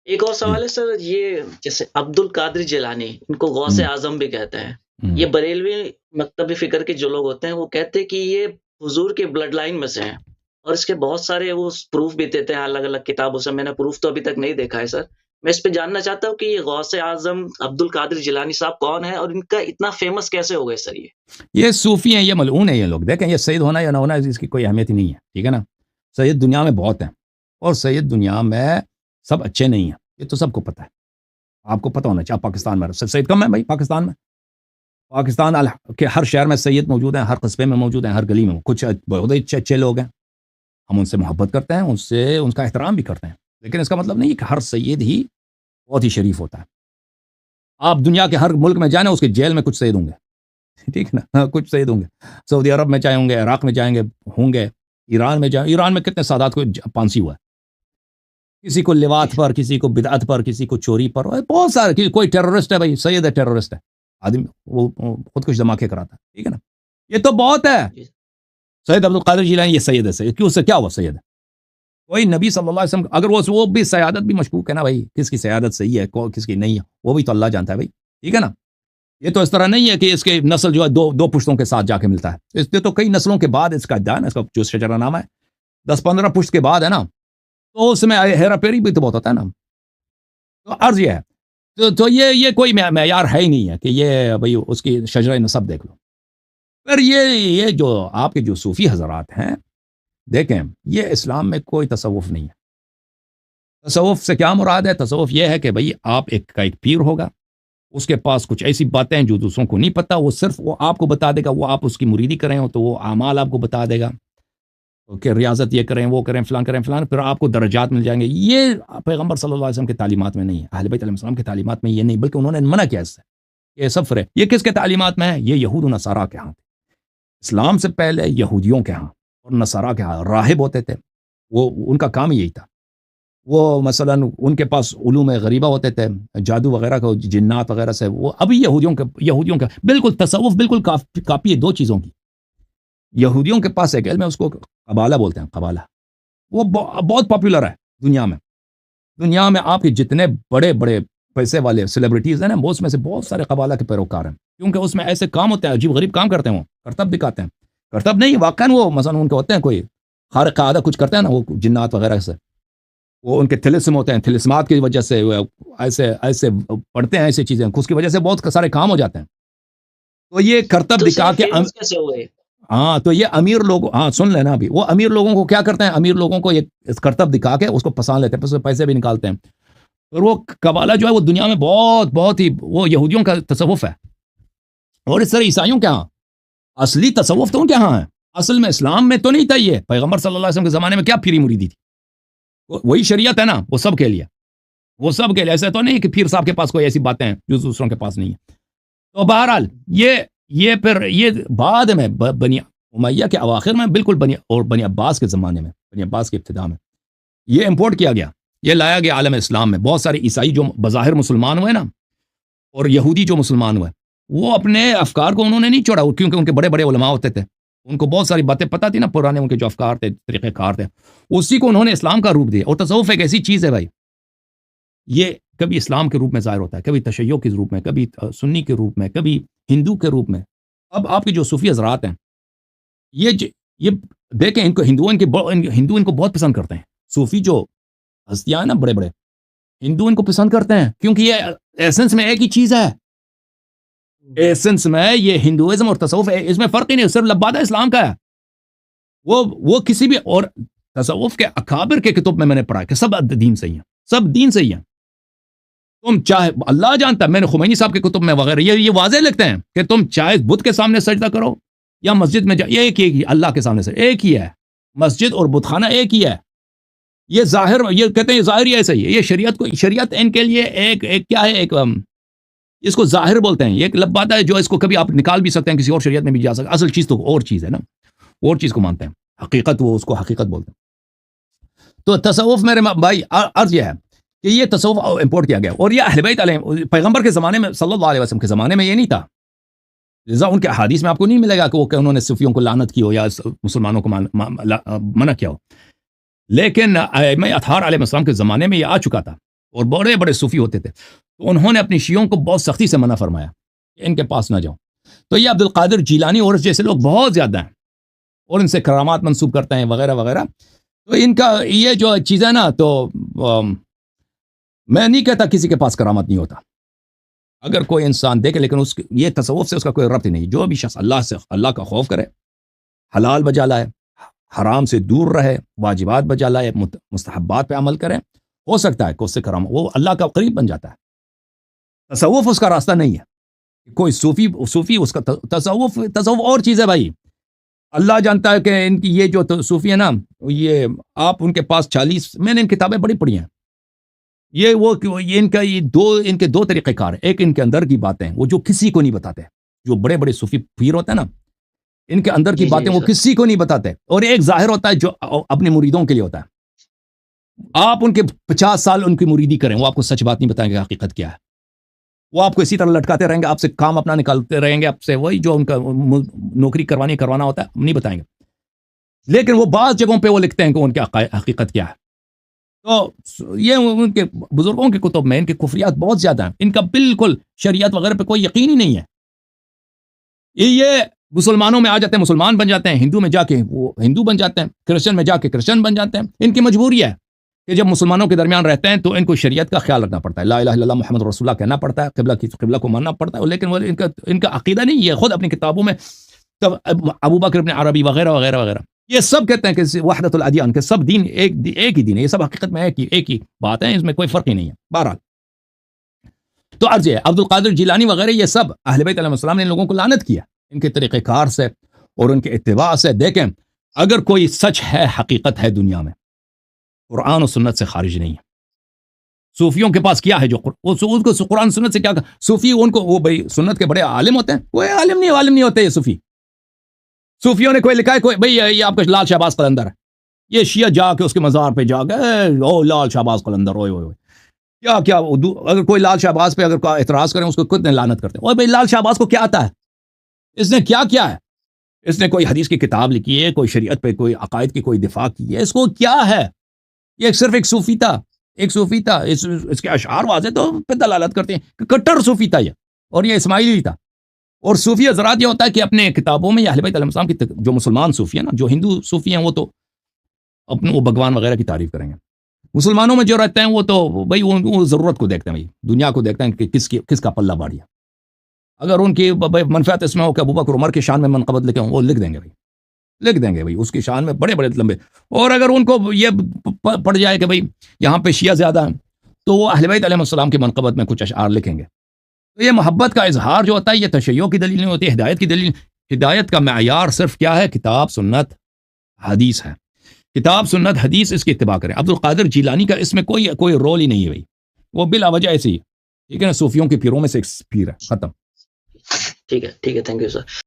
ایک اور سوال ہے سر، یہ جیسے عبد القادر جیلانی، ان کو غوث ہوں، اعظم بھی کہتے ہیں، ہوں۔ یہ بریلوی مکتب فکر کے جو لوگ ہوتے ہیں وہ کہتے ہیں کہ یہ حضور کے بلڈ لائن میں سے ہیں، اور اس کے بہت سارے وہ پروف بھی دیتے ہیں الگ الگ کتابوں سے۔ میں نے پروف تو ابھی تک نہیں دیکھا ہے سر، میں اس پہ جاننا چاہتا ہوں کہ یہ غوث اعظم عبد القادر جیلانی صاحب کون ہے، اور ان کا اتنا فیمس کیسے ہو گئے سر یہ؟ یہ صوفی ہیں، یہ ملعون ہیں یہ لوگ، دیکھیں یہ سید ہونا یا نہ ہونا اس کی کوئی اہمیت ہی نہیں ہے، ٹھیک ہے نا؟ سید دنیا میں بہت ہیں، اور سید دنیا میں سب اچھے نہیں ہیں، یہ تو سب کو پتہ ہے، آپ کو پتہ ہونا چاہیے۔ پاکستان میں سید کم ہے بھائی، پاکستان کے ہر شہر میں سید موجود ہیں، ہر قصبے میں موجود ہیں، ہر گلی میں کچھ بہت اچھے اچھے لوگ ہیں، ہم ان سے محبت کرتے ہیں، ان کا احترام بھی کرتے ہیں، لیکن اس کا مطلب نہیں کہ ہر سید ہی بہت ہی شریف ہوتا ہے۔ آپ دنیا کے ہر ملک میں جائیں، اس کے جیل میں کچھ سید ہوں گے، ٹھیک ہے نا؟ کچھ سید ہوں گے، سعودی عرب میں چاہے ہوں گے، عراق میں جائیں گے ہوں گے، ایران میں جائیں، ایران میں کتنے سادات کو پھانسی ہوا ہے، کسی کو جی لواط سر۔ پر، کسی کو بدعت پر، کسی کو چوری پر، بہت سارے، کوئی ٹیررسٹ ہے بھائی، سید ہے ٹیررسٹ ہے، آدمی وہ خود کچھ دھماکے کراتا ہے، ٹھیک ہے نا؟ یہ تو بہت ہے، جی سید عبد القادر جیلانی یہ سید ہے، سید کیوں سے کیا ہوا سید ہے؟ کوئی نبی صلی اللہ علیہ وسلم اگر وہ بھی سیادت بھی مشکوک ہے نا بھائی، کس کی سیادت صحیح ہے کس کی نہیں ہے، وہ بھی تو اللہ جانتا ہے بھائی، ٹھیک ہے نا؟ یہ تو اس طرح نہیں ہے کہ اس کے نسل جو ہے دو پشتوں کے ساتھ جا کے ملتا ہے، اس لیے تو کئی نسلوں کے بعد اس کا دان، اس کا جو شجرہ نامہ ہے 10-15 پشت کے بعد ہے نا، تو اس میں ہیرا پھیری بھی تو بہت ہوتا ہے نا۔ تو عرض یہ ہے، تو یہ کوئی معیار ہے ہی نہیں ہے کہ یہ بھائی اس کی شجرہ نسب دیکھ لو۔ پھر یہ جو آپ کے جو صوفی حضرات ہیں، دیکھیں یہ اسلام میں کوئی تصوف نہیں ہے۔ تصوف سے کیا مراد ہے؟ تصوف یہ ہے کہ بھئی آپ کا ایک پیر ہوگا، اس کے پاس کچھ ایسی باتیں ہیں جو دوسروں کو نہیں پتا، وہ صرف وہ آپ کو بتا دے گا، وہ آپ اس کی مریدی کریں ہو تو وہ اعمال آپ کو بتا دے گا کہ ریاضت یہ کریں، وہ کریں فلان، پھر آپ کو درجات مل جائیں گے۔ یہ پیغمبر صلی اللہ علیہ وسلم کی تعلیمات میں نہیں ہے، اہل بیت علیہ السلام کی تعلیمات میں یہ نہیں، بلکہ انہوں نے منع کیا اس سے، یہ سفر ہے۔ یہ کس کے تعلیمات میں ہے؟ یہ یہود و نصارہ کے ہاں تھے۔ اسلام سے پہلے یہودیوں کے ہاں اور نصارہ کے ہاں راہب ہوتے تھے، وہ ان کا کام یہی تھا۔ وہ مثلا ان کے پاس علوم غریبہ ہوتے تھے، جادو وغیرہ کو، جنات وغیرہ سے، وہ ابھی یہودیوں کا بالکل تصوف بالکل کاپی ہے دو چیزوں کی۔ یہودیوں کے پاس ایک علم ہے، اس کو قبالہ بولتے ہیں، قبالہ، وہ بہت پاپولر ہے دنیا میں آپ کے جتنے بڑے بڑے پیسے والے سیلیبریٹیز ہیں نا، وہ اس میں سے بہت سارے قبالہ کے پیروکار ہیں، کیونکہ اس میں ایسے کام ہوتے ہیں، عجیب غریب کام کرتے ہیں، وہ کرتب دکھاتے ہیں، کرتب نہیں واقعا، وہ مثلا ان کے ہوتے ہیں کوئی خارق عادہ کچھ کرتے ہیں نا، وہ جنات وغیرہ سے، وہ ان کے تلسم ہوتے ہیں، تلسمات کی وجہ سے وہ ایسے پڑھتے ہیں ایسی چیزیں، اس کی وجہ سے بہت سارے کام ہو جاتے ہیں۔ تو یہ کرتب تو سر دکھا یہ کے فیمس کیسے ہوئے؟ ہاں، تو یہ امیر لوگ، ہاں سن لینا ابھی، وہ امیر لوگوں کو کیا کرتے ہیں، امیر لوگوں کو یہ کرتب دکھا کے اس کو پسان لیتے ہیں، پیسے بھی نکالتے ہیں، اور وہ قبالہ جو ہے وہ دنیا میں بہت ہی، وہ یہودیوں کا تصوف ہے، اور اس طرح عیسائیوں کے ہاں اصلی تصوف تو ان کے ہاں ہے، اصل میں اسلام میں تو نہیں تھا یہ، پیغمبر صلی اللہ علیہ وسلم کے زمانے میں کیا پھری مریدی تھی، وہی شریعت ہے نا، وہ سب کے لیے، ایسا تو نہیں کہ پیر صاحب کے پاس کوئی ایسی باتیں ہیں جو دوسروں کے پاس نہیں ہے۔ تو بہرحال یہ پھر یہ بعد میں بنی امیہ کے اواخر میں، بالکل بنی عباس کے زمانے میں، بنی عباس کے ابتدا میں یہ امپورٹ کیا گیا، یہ لایا گیا عالم اسلام میں۔ بہت سارے عیسائی جو بظاہر مسلمان ہوئے نا، اور یہودی جو مسلمان ہوئے، وہ اپنے افکار کو انہوں نے نہیں چھوڑا، کیونکہ ان کے بڑے بڑے علماء ہوتے تھے، ان کو بہت ساری باتیں پتہ تھی نا، پرانے ان کے جو افکار تھے، طریقہ کار تھے، اسی کو انہوں نے اسلام کا روپ دیا۔ اور تصوف ایک ایسی چیز ہے بھائی، یہ کبھی اسلام کے روپ میں ظاہر ہوتا ہے، کبھی تشیع کے روپ میں، کبھی سنی کے روپ میں، کبھی ہندو کے روپ میں۔ اب آپ کے جو صوفی حضرات ہیں، یہ دیکھیں، ہندو ان کو بہت پسند کرتے ہیں، صوفی جو ہستیاں ہیں نا، بڑے بڑے ہندو ان کو پسند کرتے ہیں، کیونکہ یہ ایسنس میں ایک ہی چیز ہے، ایسنس میں یہ ہندوازم اور تصوف ہے، اس میں فرق ہی نہیں، صرف لبادہ اسلام کا ہے۔ وہ کسی بھی اور تصوف کے اکابر کے کتب میں نے پڑھا کہ سب دین سے ہی ہیں، سب دین سے ہی ہیں۔ تم چاہے، اللہ جانتا ہے، میں نے خمینی صاحب کے کتب میں وغیرہ یہ واضح لکھتے ہیں کہ تم چاہے بدھ کے سامنے سجدہ کرو یا مسجد میں یہ ایک ہی، اللہ کے سامنے سے ایک ہی ہے، مسجد اور بت خانہ ایک ہی ہے۔ یہ ظاہر، یہ کہتے ہیں یہ ظاہر ہی ایسا ہی ہے، یہ شریعت ان کے لیے ایک کیا ہے، ایک اس کو ظاہر بولتے ہیں، یہ ایک لبادہ ہے جو اس کو کبھی آپ نکال بھی سکتے ہیں، کسی اور شریعت میں بھی جا سکتے ہیں، اصل چیز تو اور چیز ہے نا، اور چیز کو مانتے ہیں، حقیقت، وہ اس کو حقیقت بولتے ہیں۔ تو تصوف میرے بھائی، عرض یہ ہے کہ یہ تصوف امپورٹ کیا گیا، اور یہ اہل بیت علیہ پیغمبر کے زمانے میں، صلی اللہ علیہ وسلم کے زمانے میں یہ نہیں تھا، لذا ان کے احادیث میں آپ کو نہیں ملے گا کہ انہوں نے صوفیوں کو لعنت کی ہو یا مسلمانوں کو منع کیا ہو، لیکن ائمہ اطہار علیہ السلام کے زمانے میں یہ آ چکا تھا، اور بڑے بڑے صوفی ہوتے تھے، تو انہوں نے اپنی شیعوں کو بہت سختی سے منع فرمایا کہ ان کے پاس نہ جاؤ. تو یہ عبد القادر جیلانی اور جیسے لوگ بہت زیادہ ہیں اور ان سے کرامات منسوب کرتے ہیں وغیرہ وغیرہ. تو ان کا یہ جو چیز ہے نا، تو میں نہیں کہتا کسی کے پاس کرامت نہیں ہوتا، اگر کوئی انسان دیکھے، لیکن یہ تصوف سے اس کا کوئی ربط ہی نہیں. جو بھی شخص اللہ کا خوف کرے، حلال بجا لائے، حرام سے دور رہے، واجبات بجا لائے، مستحبات پہ عمل کرے، ہو سکتا ہے کہ اس سے کرام وہ اللہ کا قریب بن جاتا ہے. تصوف اس کا راستہ نہیں ہے. کوئی صوفی اس کا تصوف اور چیز ہے بھائی. اللہ جانتا ہے کہ ان کی یہ جو صوفی ہے نا، یہ آپ ان کے پاس 40 میں نے ان کتابیں بڑی پڑھی ہیں. یہ ان کے دو طریقہ کار ہیں. ایک ان کے اندر کی باتیں وہ جو کسی کو نہیں بتاتے، جو بڑے بڑے صوفی پیر ہوتے ہیں نا، ان کے اندر کی باتیں وہ کسی کو نہیں بتاتے. اور ایک ظاہر ہوتا ہے جو اپنے مریدوں کے لیے ہوتا ہے. آپ ان کے 50 سال ان کی مریدی کریں، وہ آپ کو سچ بات نہیں بتائیں گے حقیقت کیا ہے. وہ آپ کو اسی طرح لٹکاتے رہیں گے، آپ سے کام اپنا نکالتے رہیں گے، آپ سے وہی جو ان کا نوکری کروانا ہوتا ہے نہیں بتائیں گے. لیکن وہ بعض جگہوں پہ وہ لکھتے ہیں کہ ان کی حقیقت کیا ہے. تو یہ ان کے بزرگوں کے کتب میں ان کے کفریات بہت زیادہ ہیں. ان کا بالکل شریعت وغیرہ پہ کوئی یقین ہی نہیں ہے. یہ مسلمانوں میں آ جاتے ہیں، مسلمان بن جاتے ہیں، ہندو میں جا کے وہ ہندو بن جاتے ہیں، کرسچن میں جا کے کرسچن بن جاتے ہیں. ان کی مجبوری ہے کہ جب مسلمانوں کے درمیان رہتے ہیں تو ان کو شریعت کا خیال رکھنا پڑتا ہے، لا الہ الا اللہ محمد رسول اللہ کہنا پڑتا ہے، قبلہ کو ماننا پڑتا ہے. لیکن وہ ان کا عقیدہ نہیں. یہ خود اپنی کتابوں میں ابو بکر ابن عربی وغیرہ وغیرہ وغیرہ یہ سب کہتے ہیں کہ وحدت الادیان، کہ سب دین ایک ہی دین ہے. یہ سب حقیقت میں ایک ہی بات ہے، اس میں کوئی فرق ہی نہیں ہے. بہرحال تو عرض ہے عبد القادر جیلانی وغیرہ یہ سب اہل بیت علیہ السلام نے ان لوگوں کو لعنت کیا ان کے طریقہ کار سے اور ان کے اتباع سے. دیکھیں، اگر کوئی سچ ہے، حقیقت ہے دنیا میں، قرآن و سنت سے خارج نہیں ہے. صوفیوں کے پاس کیا ہے جو اس کو قرآن سنت سے کیا صوفی ان کو وہ بھائی سنت کے بڑے عالم ہوتے ہیں؟ کوئی عالم نہیں ہوتے یہ صوفی. صوفیوں نے کوئی لکھا ہے کوئی بھائی یہ آپ کا لال شہباز قلندر ہے، یہ شیعہ جا کے اس کے مزار پہ جا کے او لال شہباز قلندر اوئے کیا اگر کوئی لال شہباز پہ اگر اعتراض کریں اس کو کتنے لعنت کرتے ہیں. اور بھائی لال شہباز کو کیا آتا ہے؟ اس نے کیا ہے؟ اس نے کوئی حدیث کی کتاب لکھی ہے، کوئی شریعت پہ کوئی عقائد کی کوئی دفاع کی ہے؟ اس کو کیا ہے؟ یہ صرف ایک صوفی تھا. اس کے اشعار واضح تو پہ دلالت کرتے ہیں کہ کٹر صوفی تھا یہ، اور یہ اسماعیلی تھا. اور صوفی حضرات یہ ہوتا ہے کہ اپنے کتابوں میں اہل بیت علیہ السلام کی جو مسلمان صوفی ہیں نا، جو ہندو صوفی ہیں وہ تو اپنے وہ بھگوان وغیرہ کی تعریف کریں گے. مسلمانوں میں جو رہتے ہیں وہ تو بھائی وہ ضرورت کو دیکھتے ہیں، بھائی دنیا کو دیکھتے ہیں کہ کس کا پلہ بھاری ہے. اگر ان کی منفعت اس میں ہو کہ ابو بکر عمر کی شان میں منقبت لکھیں، وہ لکھ دیں گے بھائی اس کی شان میں بڑے لمبے. اور اگر ان کو یہ پڑ جائے کہ بھائی یہاں پہ شیعہ زیادہ ہیں تو وہ اہل بیت علیہ السلام کی منقبت میں کچھ اشعار لکھیں گے. تو یہ محبت کا اظہار جو ہوتا ہے یہ تشیع کی دلیل نہیں ہوتی، ہدایت کی دلیل. ہدایت کا معیار صرف کیا ہے؟ کتاب سنت حدیث ہے. کتاب سنت حدیث اس کی اتباع کریں. عبد القادر جیلانی کا اس میں کوئی رول ہی نہیں ہے بھائی، وہ بلا وجہ ایسے ہی ٹھیک ہے نا، صوفیوں کے پیروں میں سے ایک پیر ہے، ختم. ٹھیک ہے تھینک یو سر.